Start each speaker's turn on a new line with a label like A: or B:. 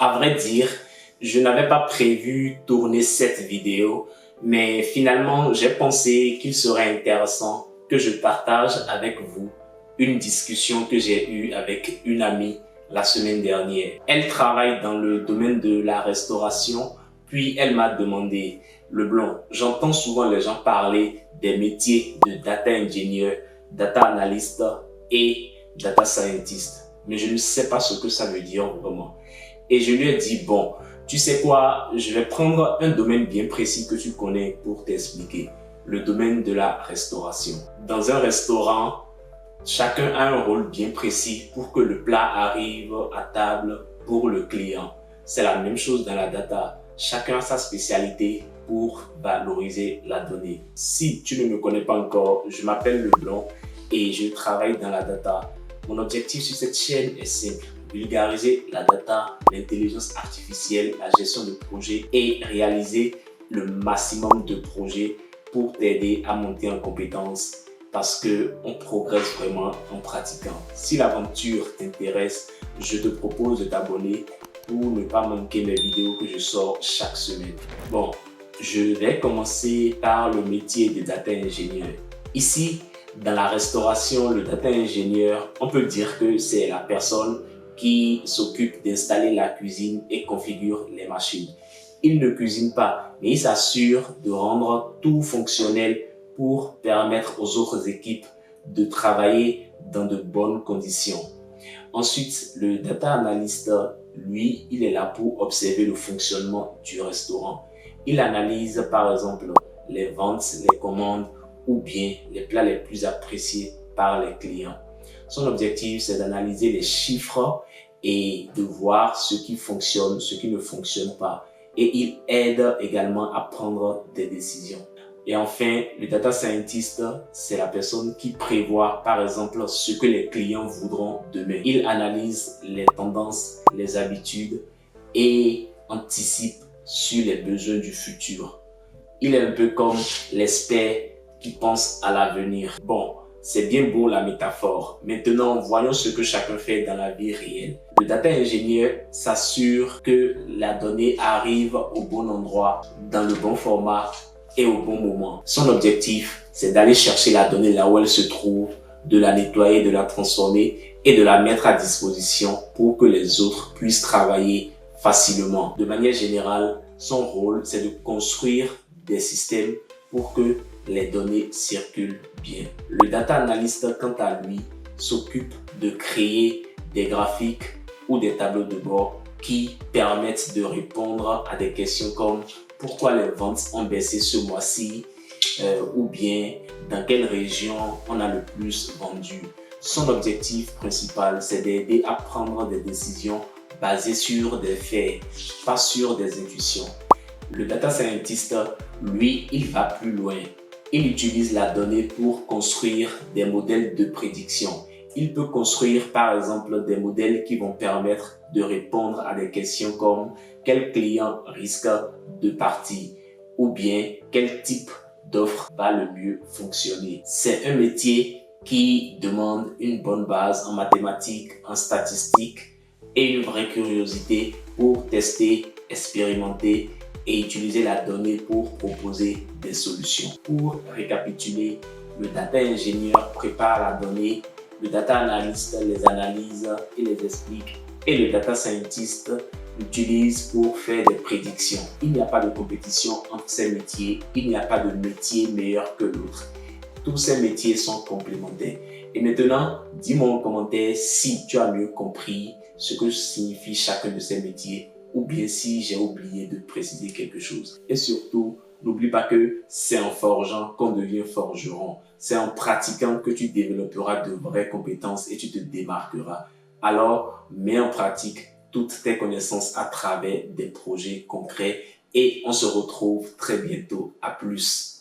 A: À vrai dire, je n'avais pas prévu tourner cette vidéo, mais finalement, j'ai pensé qu'il serait intéressant que je partage avec vous une discussion que j'ai eue avec une amie la semaine dernière. Elle travaille dans le domaine de la restauration, puis elle m'a demandé: Leblanc, j'entends souvent les gens parler des métiers de data engineer, data analyst et data scientist, mais je ne sais pas ce que ça veut dire vraiment. Et je lui ai dit: bon, tu sais quoi, je vais prendre un domaine bien précis que tu connais pour t'expliquer. Le domaine de la restauration. Dans un restaurant, chacun a un rôle bien précis pour que le plat arrive à table pour le client. C'est la même chose dans la data. Chacun a sa spécialité pour valoriser la donnée. Si tu ne me connais pas encore, je m'appelle Leblanc et je travaille dans la data. Mon objectif sur cette chaîne est simple: vulgariser la data, l'intelligence artificielle, la gestion de projets et réaliser le maximum de projets pour t'aider à monter en compétences, parce qu'on progresse vraiment en pratiquant. Si l'aventure t'intéresse, je te propose de t'abonner pour ne pas manquer mes vidéos que je sors chaque semaine. Bon, je vais commencer par le métier de data ingénieur. Ici, dans la restauration, le data ingénieur, on peut dire que c'est la personne qui s'occupe d'installer la cuisine et configure les machines. Il ne cuisine pas, mais il s'assure de rendre tout fonctionnel pour permettre aux autres équipes de travailler dans de bonnes conditions. Ensuite, le data analyst, lui, il est là pour observer le fonctionnement du restaurant. Il analyse par exemple les ventes, les commandes ou bien les plats les plus appréciés par les clients. Son objectif, c'est d'analyser les chiffres et de voir ce qui fonctionne, ce qui ne fonctionne pas. Et il aide également à prendre des décisions. Et enfin, le data scientist, c'est la personne qui prévoit, par exemple, ce que les clients voudront demain. Il analyse les tendances, les habitudes et anticipe sur les besoins du futur. Il est un peu comme l'expert qui pense à l'avenir. Bon, c'est bien beau la métaphore. Maintenant, voyons ce que chacun fait dans la vie réelle. Le data ingénieur s'assure que la donnée arrive au bon endroit, dans le bon format et au bon moment. Son objectif, c'est d'aller chercher la donnée là où elle se trouve, de la nettoyer, de la transformer et de la mettre à disposition pour que les autres puissent travailler facilement. De manière générale, son rôle, c'est de construire des systèmes pour que les données circulent bien. Le data analyst, quant à lui, s'occupe de créer des graphiques ou des tableaux de bord qui permettent de répondre à des questions comme: pourquoi les ventes ont baissé ce mois-ci, ou bien dans quelle région on a le plus vendu. Son objectif principal, c'est d'aider à prendre des décisions basées sur des faits, pas sur des intuitions. Le data scientist, lui, il va plus loin. Il utilise la donnée pour construire des modèles de prédiction. Il peut construire par exemple des modèles qui vont permettre de répondre à des questions comme: quel client risque de partir, ou bien quel type d'offre va le mieux fonctionner. C'est un métier qui demande une bonne base en mathématiques, en statistiques et une vraie curiosité pour tester, expérimenter et utiliser la donnée pour proposer des solutions. Pour récapituler, le data ingénieur prépare la donnée, le data analyst les analyse et les explique, et le data scientist l'utilise pour faire des prédictions. Il n'y a pas de compétition entre ces métiers, il n'y a pas de métier meilleur que l'autre. Tous ces métiers sont complémentaires. Et maintenant, dis-moi en commentaire si tu as mieux compris ce que signifie chacun de ces métiers, ou bien si j'ai oublié de préciser quelque chose. Et surtout, n'oublie pas que c'est en forgeant qu'on devient forgeron. C'est en pratiquant que tu développeras de vraies compétences et tu te démarqueras. Alors, mets en pratique toutes tes connaissances à travers des projets concrets et on se retrouve très bientôt. À plus.